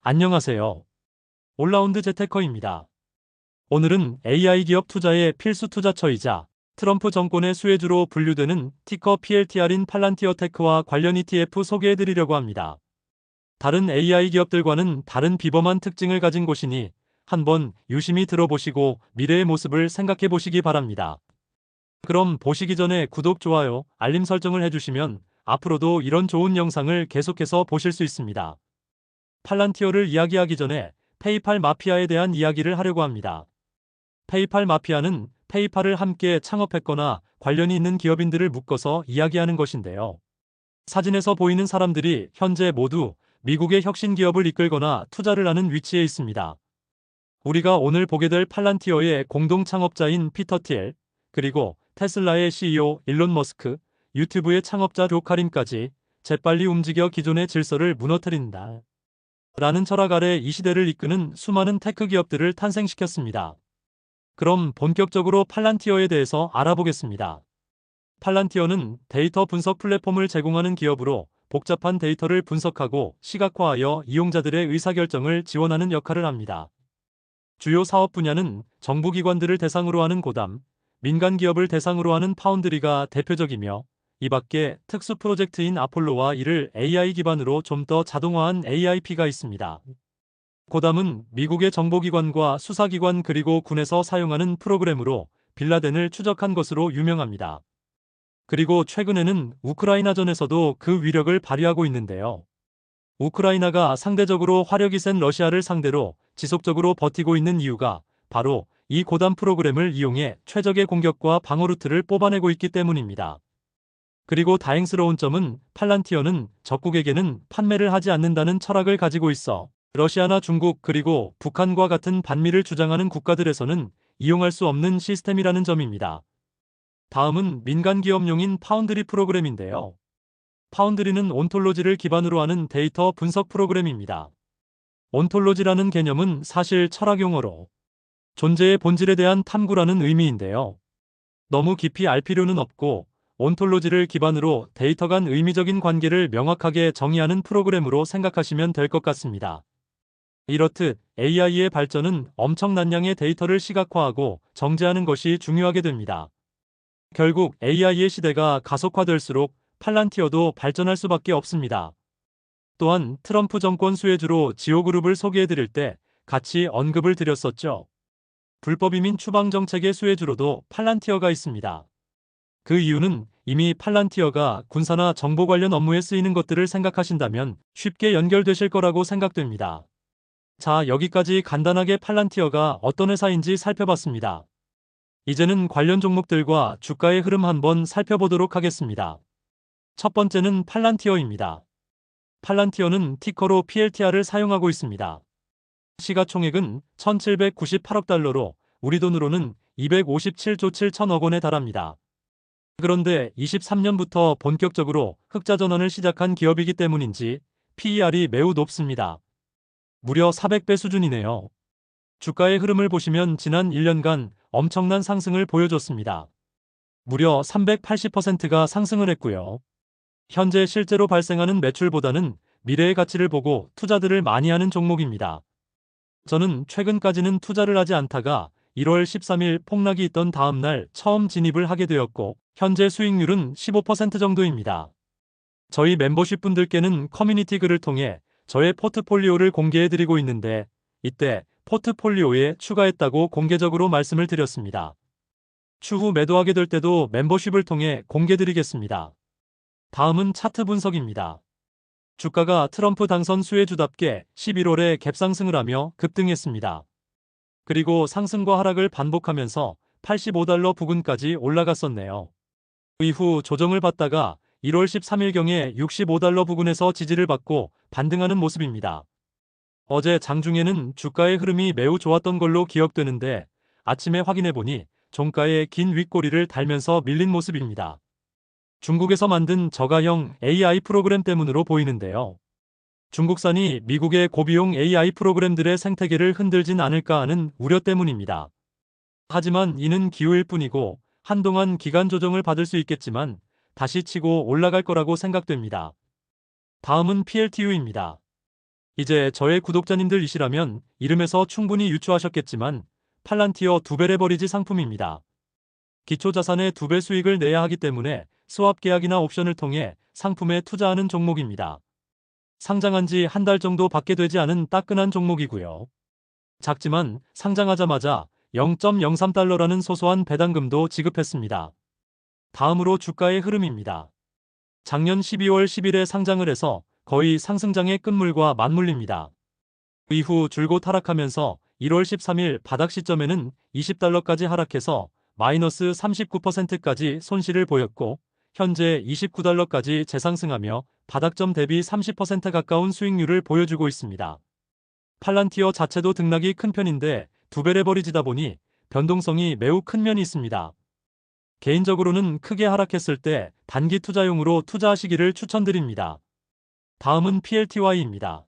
안녕하세요. 올라운드 재테커입니다. 오늘은 AI 기업 투자의 필수 투자처이자 트럼프 정권의 수혜주로 분류되는 티커 PLTR인 팔란티어 테크와 관련 ETF 소개해드리려고 합니다. 다른 AI 기업들과는 다른 비범한 특징을 가진 곳이니 한번 유심히 들어보시고 미래의 모습을 생각해 보시기 바랍니다. 그럼 보시기 전에 구독, 좋아요, 알림 설정을 해주시면 앞으로도 이런 좋은 영상을 계속해서 보실 수 있습니다. 팔란티어를 이야기하기 전에 페이팔 마피아에 대한 이야기를 하려고 합니다. 페이팔 마피아는 페이팔을 함께 창업했거나 관련이 있는 기업인들을 묶어서 이야기하는 것인데요. 사진에서 보이는 사람들이 현재 모두 미국의 혁신 기업을 이끌거나 투자를 하는 위치에 있습니다. 우리가 오늘 보게 될 팔란티어의 공동 창업자인 피터 틸, 그리고 테슬라의 CEO 일론 머스크, 유튜브의 창업자 조 카림까지 재빨리 움직여 기존의 질서를 무너뜨린다 라는 철학 아래 이 시대를 이끄는 수많은 테크 기업들을 탄생시켰습니다. 그럼 본격적으로 팔란티어에 대해서 알아보겠습니다. 팔란티어는 데이터 분석 플랫폼을 제공하는 기업으로 복잡한 데이터를 분석하고 시각화하여 이용자들의 의사결정을 지원하는 역할을 합니다. 주요 사업 분야는 정부기관들을 대상으로 하는 고담, 민간 기업을 대상으로 하는 파운드리가 대표적이며, 이 밖에 특수 프로젝트인 아폴로와 이를 AI 기반으로 좀 더 자동화한 AIP가 있습니다. 고담은 미국의 정보기관과 수사기관 그리고 군에서 사용하는 프로그램으로 빌라덴을 추적한 것으로 유명합니다. 그리고 최근에는 우크라이나전에서도 그 위력을 발휘하고 있는데요. 우크라이나가 상대적으로 화력이 센 러시아를 상대로 지속적으로 버티고 있는 이유가 바로 이 고담 프로그램을 이용해 최적의 공격과 방어 루트를 뽑아내고 있기 때문입니다. 그리고 다행스러운 점은 팔란티어는 적국에게는 판매를 하지 않는다는 철학을 가지고 있어 러시아나 중국 그리고 북한과 같은 반미를 주장하는 국가들에서는 이용할 수 없는 시스템이라는 점입니다. 다음은 민간 기업용인 파운드리 프로그램인데요. 파운드리는 온톨로지를 기반으로 하는 데이터 분석 프로그램입니다. 온톨로지라는 개념은 사실 철학 용어로 존재의 본질에 대한 탐구라는 의미인데요. 너무 깊이 알 필요는 없고 온톨로지를 기반으로 데이터 간 의미적인 관계를 명확하게 정의하는 프로그램으로 생각하시면 될 것 같습니다. 이렇듯 AI의 발전은 엄청난 양의 데이터를 시각화하고 정제하는 것이 중요하게 됩니다. 결국 AI의 시대가 가속화될수록 팔란티어도 발전할 수밖에 없습니다. 또한 트럼프 정권 수혜주로 지오그룹을 소개해드릴 때 같이 언급을 드렸었죠. 불법 이민 추방 정책의 수혜주로도 팔란티어가 있습니다. 그 이유는 이미 팔란티어가 군사나 정보 관련 업무에 쓰이는 것들을 생각하신다면 쉽게 연결되실 거라고 생각됩니다. 자, 여기까지 간단하게 팔란티어가 어떤 회사인지 살펴봤습니다. 이제는 관련 종목들과 주가의 흐름 한번 살펴보도록 하겠습니다. 첫 번째는 팔란티어입니다. 팔란티어는 티커로 PLTR을 사용하고 있습니다. 시가총액은 1798억 달러로 우리 돈으로는 257조 7천억 원에 달합니다. 그런데 23년부터 본격적으로 흑자 전환을 시작한 기업이기 때문인지 PER이 매우 높습니다. 무려 400배 수준이네요. 주가의 흐름을 보시면 지난 1년간 엄청난 상승을 보여줬습니다. 무려 380%가 상승을 했고요. 현재 실제로 발생하는 매출보다는 미래의 가치를 보고 투자들을 많이 하는 종목입니다. 저는 최근까지는 투자를 하지 않다가 1월 13일 폭락이 있던 다음 날 처음 진입을 하게 되었고 현재 수익률은 15% 정도입니다. 저희 멤버십 분들께는 커뮤니티 글을 통해 저의 포트폴리오를 공개해드리고 있는데 이때 포트폴리오에 추가했다고 공개적으로 말씀을 드렸습니다. 추후 매도하게 될 때도 멤버십을 통해 공개드리겠습니다. 다음은 차트 분석입니다. 주가가 트럼프 당선 수혜주답게 11월에 갭상승을 하며 급등했습니다. 그리고 상승과 하락을 반복하면서 85달러 부근까지 올라갔었네요. 이후 조정을 받다가 1월 13일경에 65달러 부근에서 지지를 받고 반등하는 모습입니다. 어제 장중에는 주가의 흐름이 매우 좋았던 걸로 기억되는데 아침에 확인해보니 종가에 긴 윗꼬리를 달면서 밀린 모습입니다. 중국에서 만든 저가형 AI 프로그램 때문으로 보이는데요. 중국산이 미국의 고비용 AI 프로그램들의 생태계를 흔들진 않을까 하는 우려 때문입니다. 하지만 이는 기우일 뿐이고 한동안 기간 조정을 받을 수 있겠지만 다시 치고 올라갈 거라고 생각됩니다. 다음은 PLTU입니다. 이제 저의 구독자님들이시라면 이름에서 충분히 유추하셨겠지만 팔란티어 두배레버리지 상품입니다. 기초자산의 2배 수익을 내야 하기 때문에 스왑 계약이나 옵션을 통해 상품에 투자하는 종목입니다. 상장한 지 한 달 정도 밖에 되지 않은 따끈한 종목이고요. 작지만 상장하자마자 0.03달러라는 소소한 배당금도 지급했습니다. 다음으로 주가의 흐름입니다. 작년 12월 10일에 상장을 해서 거의 상승장의 끝물과 맞물립니다. 이후 줄곧 하락하면서 1월 13일 바닥 시점에는 20달러까지 하락해서 마이너스 39%까지 손실을 보였고 현재 29달러까지 재상승하며 바닥점 대비 30% 가까운 수익률을 보여주고 있습니다. 팔란티어 자체도 등락이 큰 편인데 2배레버리지다 보니 변동성이 매우 큰 면이 있습니다. 개인적으로는 크게 하락했을 때 단기 투자용으로 투자하시기를 추천드립니다. 다음은 PLTY입니다.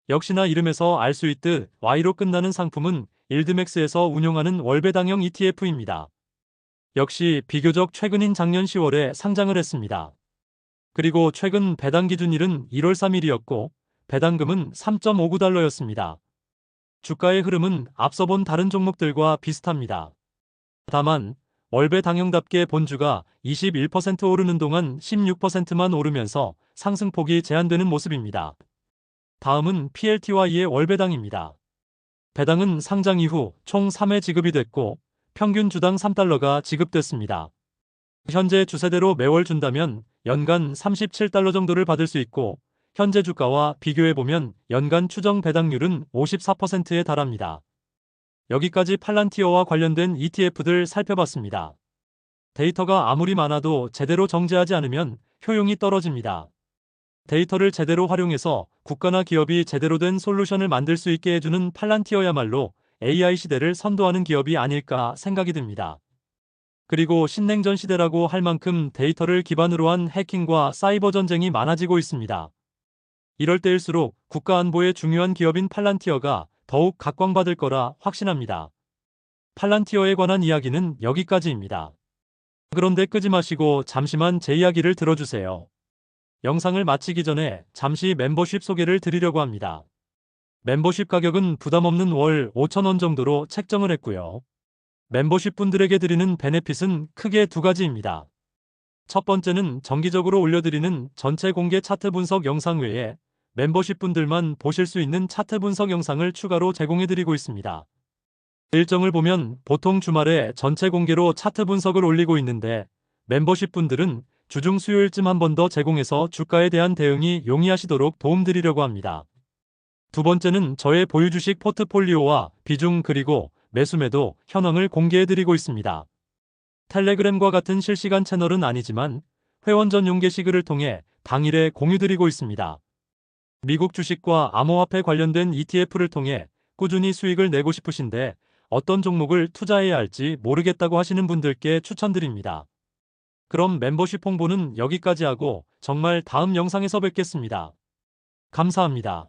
역시나 이름에서 알 수 있듯 Y로 끝나는 상품은 일드맥스에서 운용하는 월배당형 ETF입니다. 역시 비교적 최근인 작년 10월에 상장을 했습니다. 그리고 최근 배당 기준일은 1월 3일이었고 배당금은 3.59달러였습니다. 주가의 흐름은 앞서 본 다른 종목들과 비슷합니다. 다만 월배당형답게 본주가 21% 오르는 동안 16%만 오르면서 상승폭이 제한되는 모습입니다. 다음은 PLTY의 월배당입니다. 배당은 상장 이후 총 3회 지급이 됐고 평균 주당 3달러가 지급됐습니다. 현재 주세대로 매월 준다면 연간 37달러 정도를 받을 수 있고 현재 주가와 비교해보면 연간 추정 배당률은 54%에 달합니다. 여기까지 팔란티어와 관련된 ETF들 살펴봤습니다. 데이터가 아무리 많아도 제대로 정제하지 않으면 효용이 떨어집니다. 데이터를 제대로 활용해서 국가나 기업이 제대로 된 솔루션을 만들 수 있게 해주는 팔란티어야말로 AI 시대를 선도하는 기업이 아닐까 생각이 듭니다. 그리고 신냉전 시대라고 할 만큼 데이터를 기반으로 한 해킹과 사이버 전쟁이 많아지고 있습니다. 이럴 때일수록 국가 안보에 중요한 기업인 팔란티어가 더욱 각광받을 거라 확신합니다. 팔란티어에 관한 이야기는 여기까지입니다. 그런데 끄지 마시고 잠시만 제 이야기를 들어주세요. 영상을 마치기 전에 잠시 멤버십 소개를 드리려고 합니다. 멤버십 가격은 부담없는 월 5,000원 정도로 책정을 했고요. 멤버십 분들에게 드리는 베네핏은 크게 2가지입니다. 첫 번째는 정기적으로 올려드리는 전체 공개 차트 분석 영상 외에 멤버십 분들만 보실 수 있는 차트 분석 영상을 추가로 제공해드리고 있습니다. 일정을 보면 보통 주말에 전체 공개로 차트 분석을 올리고 있는데 멤버십 분들은 주중 수요일쯤 한 번 더 제공해서 주가에 대한 대응이 용이하시도록 도움드리려고 합니다. 두 번째는 저의 보유 주식 포트폴리오와 비중 그리고 매수매도 현황을 공개해드리고 있습니다. 텔레그램과 같은 실시간 채널은 아니지만 회원 전용 게시글을 통해 당일에 공유드리고 있습니다. 미국 주식과 암호화폐 관련된 ETF를 통해 꾸준히 수익을 내고 싶으신데 어떤 종목을 투자해야 할지 모르겠다고 하시는 분들께 추천드립니다. 그럼 멤버십 홍보는 여기까지 하고 정말 다음 영상에서 뵙겠습니다. 감사합니다.